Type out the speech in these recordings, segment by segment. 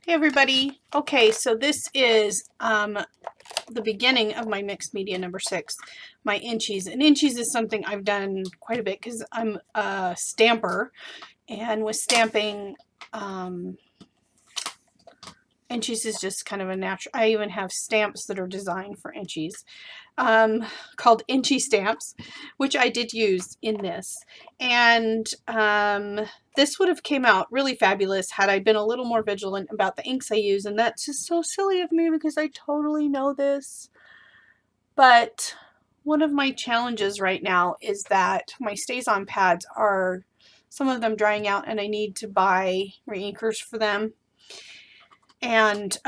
Hey everybody. Okay, so this is the beginning of my mixed media number 6, my inchies. And inchies is something I've done quite a bit because I'm a stamper, and with stamping, inchies is just kind of a natural. I even have stamps that are designed for inchies, called inchy stamps, which I did use in this. And this would have came out really fabulous had I been a little more vigilant about the inks I use. And that's just so silly of me because I totally know this. But one of my challenges right now is that my StazOn pads are, some of them drying out, and I need to buy reinkers for them. And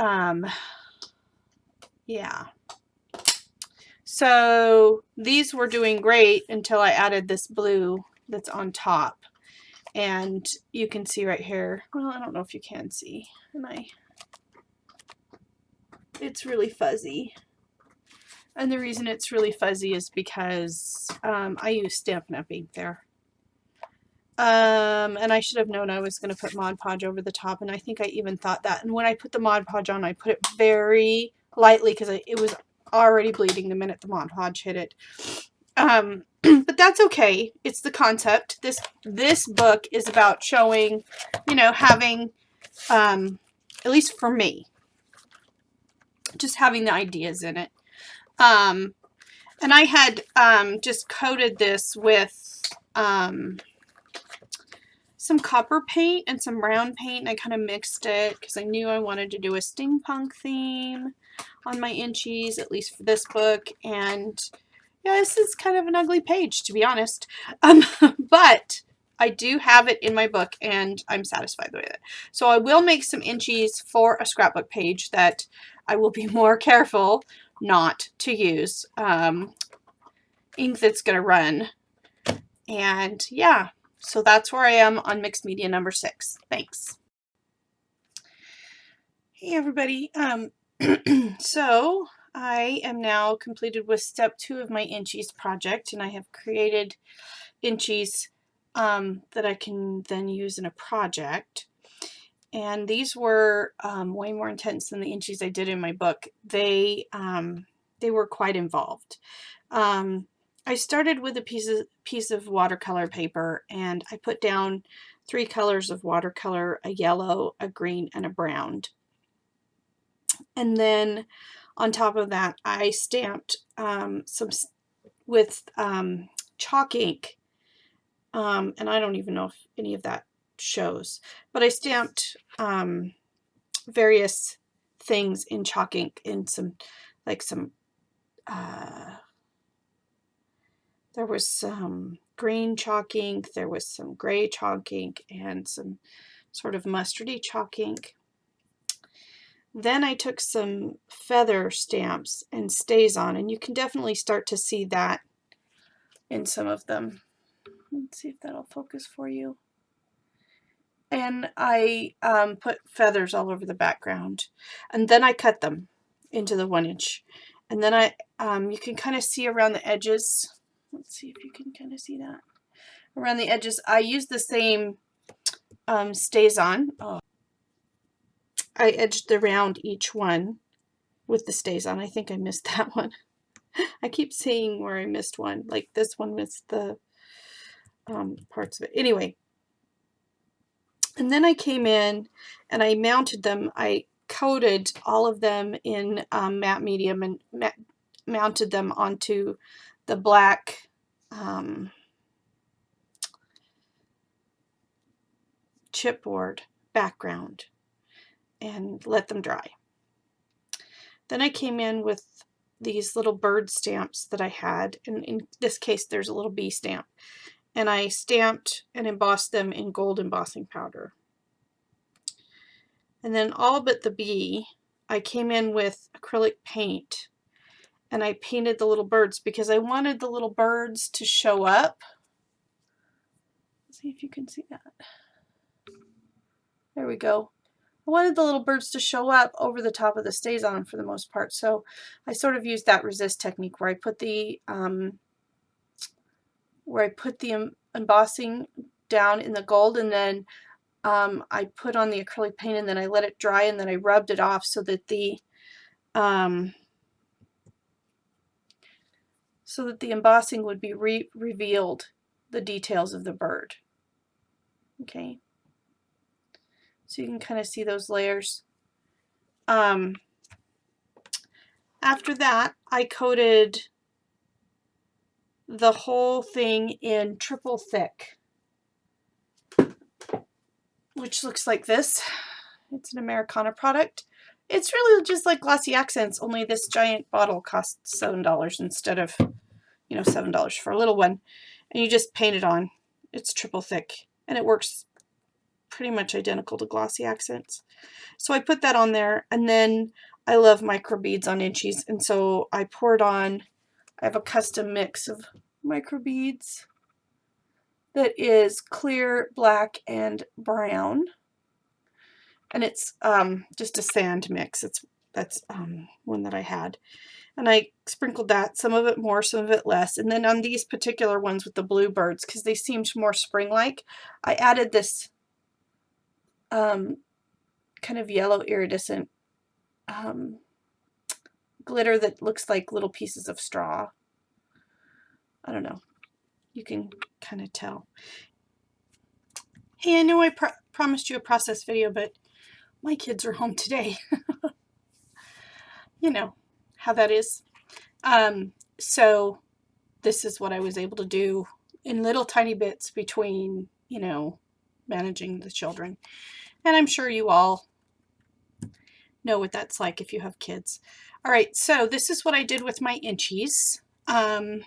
yeah. So these were doing great until I added this blue that's on top. And you can see right here, well, I don't know if you can see, it's really fuzzy. And the reason it's really fuzzy is because I use Stampin' Up! Ink there. And I should have known I was going to put Mod Podge over the top, and I think I even thought that. And when I put the Mod Podge on, I put it very lightly because it was already bleeding the minute the Mod Podge hit it. But that's okay. It's the concept. This book is about showing, having, at least for me, just having the ideas in it. And I had just coated this with some copper paint and some brown paint, and I kind of mixed it because I knew I wanted to do a steampunk theme on my inchies, at least for this book. And yeah, this is kind of an ugly page, to be honest. But I do have it in my book, and I'm satisfied with it. So I will make some inchies for a scrapbook page that I will be more careful not to use ink that's going to run. And yeah, so that's where I am on mixed media number 6. Thanks. Hey everybody. So I am now completed with step 2 of my inchies project, and I have created inchies that I can then use in a project. And these were way more intense than the inchies I did in my book. They were quite involved. I started with a piece of watercolor paper, and I put down 3 colors of watercolor: a yellow, a green, and a brown. And then on top of that, I stamped some with chalk ink, and I don't even know if any of that shows, but I stamped various things in chalk ink in some there was some green chalk ink, there was some gray chalk ink, and some sort of mustardy chalk ink. Then I took some feather stamps and StazOn, and you can definitely start to see that in some of them. Let's see if that'll focus for you. And I put feathers all over the background, and then I cut them into the 1-inch. And then you can kind of see around the edges. Let's see if you can kind of see that. Around the edges, I use the same StazOn. Oh. I edged around each one with the StazOn. I think I missed that one. I keep seeing where I missed one. Like this one missed the parts of it. Anyway. And then I came in and I mounted them. I coated all of them in matte medium and mounted them onto the black chipboard background and let them dry. Then I came in with these little bird stamps that I had, and in this case there's a little bee stamp, and I stamped and embossed them in gold embossing powder. And then all but the bee, I came in with acrylic paint, and I painted the little birds because I wanted the little birds to show up. Let's see if you can see that. There we go. I wanted the little birds to show up over the top of the StazOn for the most part, so I sort of used that resist technique where I put the embossing down in the gold, and then I put on the acrylic paint and then I let it dry and then I rubbed it off so that the embossing would be revealed the details of the bird. Okay, so you can kind of see those layers. After that, I coated the whole thing in triple thick, which looks like this. It's an Americana product. It's really just like Glossy Accents, only this giant bottle costs $7 instead of, you know, $7 for a little one. And you just paint it on. It's triple thick, and it works pretty much identical to Glossy Accents. So I put that on there, and then I love micro beads on inchies, and so I poured on, I have a custom mix of micro beads that is clear, black, and brown. And it's just a sand mix. That's one that I had. And I sprinkled that, some of it more, some of it less. And then on these particular ones with the bluebirds, because they seemed more spring-like, I added this kind of yellow iridescent glitter that looks like little pieces of straw. I don't know. You can kind of tell. Hey, I know I promised you a process video, but my kids are home today. You know how that is. So this is what I was able to do in little tiny bits between, you know, managing the children. And I'm sure you all know what that's like if you have kids. All right, so this is what I did with my inchies. I'll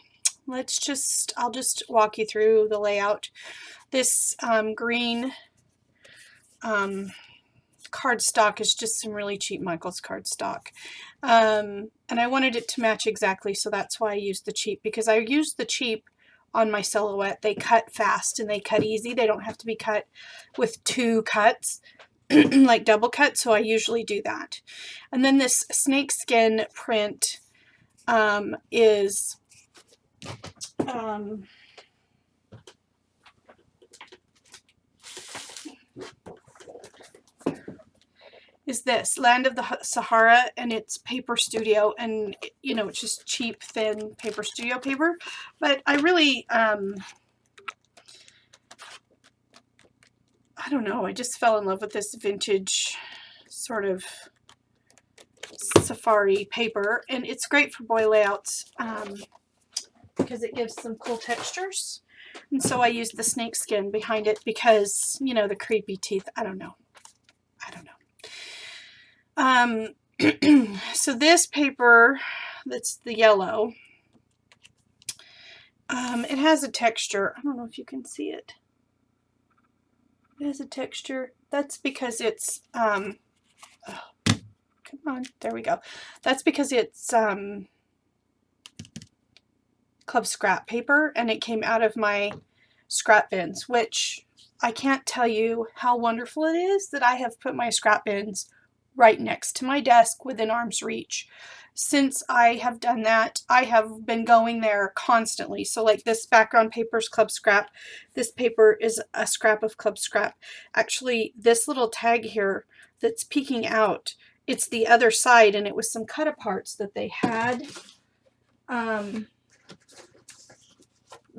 just walk you through the layout. This green cardstock is just some really cheap Michaels cardstock. And I wanted it to match exactly, so that's why I used the cheap, because I used the cheap on my silhouette. They cut fast and they cut easy. They don't have to be cut with 2 cuts, like double cut, so I usually do that. And then this snakeskin print is this Land of the Sahara, and it's paper studio, and you know, it's just cheap thin paper studio paper. But I really I don't know, I just fell in love with this vintage sort of safari paper, and it's great for boy layouts because it gives some cool textures. And so I used the snakeskin behind it because, you know, the creepy teeth. I don't know. So this paper, that's the yellow, it has a texture. I don't know if you can see it. It has a texture. That's because it's, oh, come on, there we go. That's because it's club scrap paper, and it came out of my scrap bins, which I can't tell you how wonderful it is that I have put my scrap bins right next to my desk within arm's reach. Since I have done that, I have been going there constantly. So like this background paper is club scrap. This paper is a scrap of club scrap. Actually, this little tag here that's peeking out, it's the other side, and it was some cut aparts that they had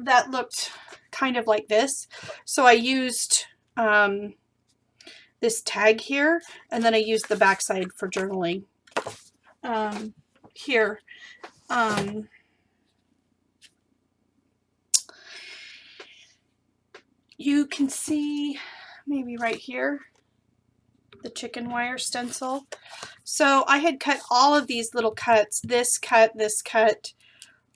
that looked kind of like this. So I used this tag here, and then I used the backside for journaling. Here, you can see maybe right here the chicken wire stencil. So I had cut all of these little cuts, this cut,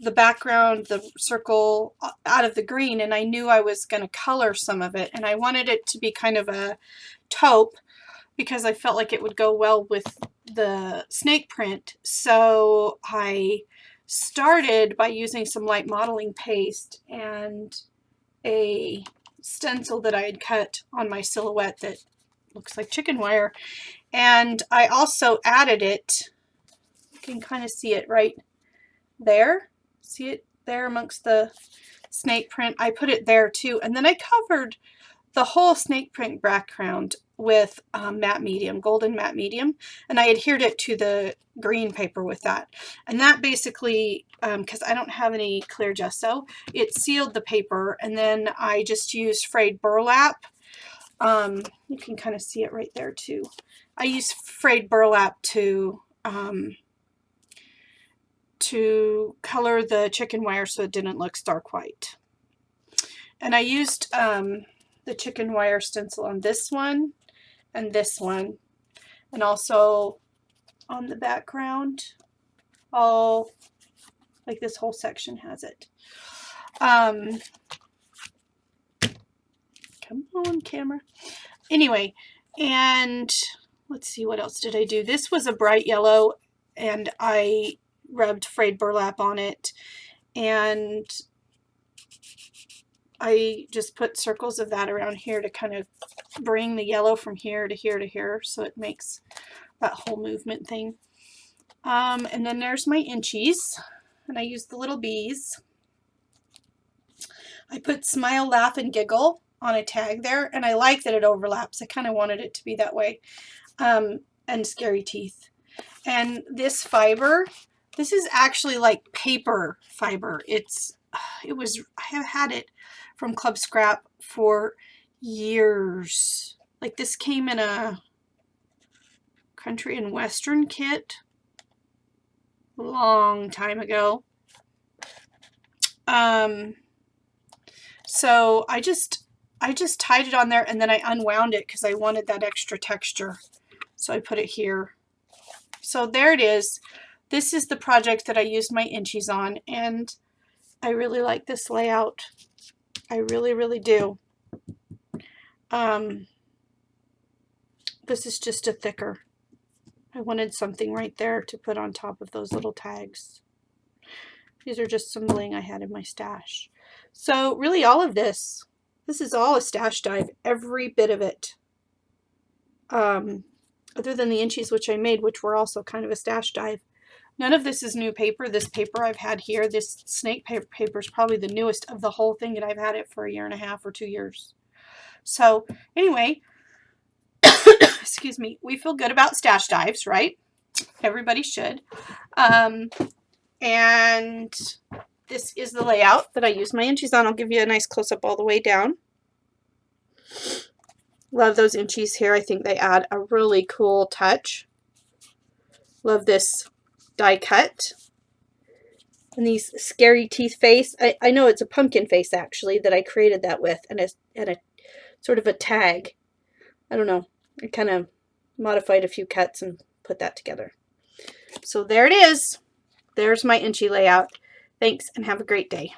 the background, the circle, out of the green, and I knew I was going to color some of it, and I wanted it to be kind of a taupe because I felt like it would go well with the snake print. So I started by using some light modeling paste and a stencil that I had cut on my silhouette that looks like chicken wire, and I also added it, you can kind of see it right there, see it there amongst the snake print. I put it there too, and then I covered the whole snake print background with matte medium, golden matte medium, and I adhered it to the green paper with that. And that basically, because I don't have any clear gesso, it sealed the paper, and then I just used frayed burlap. You can kind of see it right there too. I used frayed burlap to color the chicken wire so it didn't look stark white. And I used the chicken wire stencil on this one and this one, and also on the background. All, like this whole section has it. Come on, camera. Anyway, and let's see, what else did I do? This was a bright yellow, and I rubbed frayed burlap on it, and I just put circles of that around here to kind of bring the yellow from here to here to here, so it makes that whole movement thing. And then there's my inchies, and I used the little bees. I put smile, laugh, and giggle on a tag there, and I like that it overlaps. I kind of wanted it to be that way. And scary teeth. And this fiber, this is actually like paper fiber. I have had it from Club Scrap for years. Like this came in a country and western kit a long time ago. So I just tied it on there, and then I unwound it because I wanted that extra texture. So I put it here. So there it is. This is the project that I used my inchies on, and I really like this layout. I really, really do. This is just a thicker. I wanted something right there to put on top of those little tags. These are just some bling I had in my stash. So really all of this is all a stash dive, every bit of it. Other than the inchies, which I made, which were also kind of a stash dive. None of this is new paper. This paper I've had here, this snake paper is probably the newest of the whole thing, and I've had it for 1.5 years or 2 years. So anyway, excuse me, we feel good about stash dives, right? Everybody should. And this is the layout that I use my inchies on. I'll give you a nice close-up all the way down. Love those inchies here. I think they add a really cool touch. Love this die cut. And these scary teeth face. I know it's a pumpkin face actually that I created that with, and a sort of a tag. I don't know. I kind of modified a few cuts and put that together. So there it is. There's my inchie layout. Thanks, and have a great day.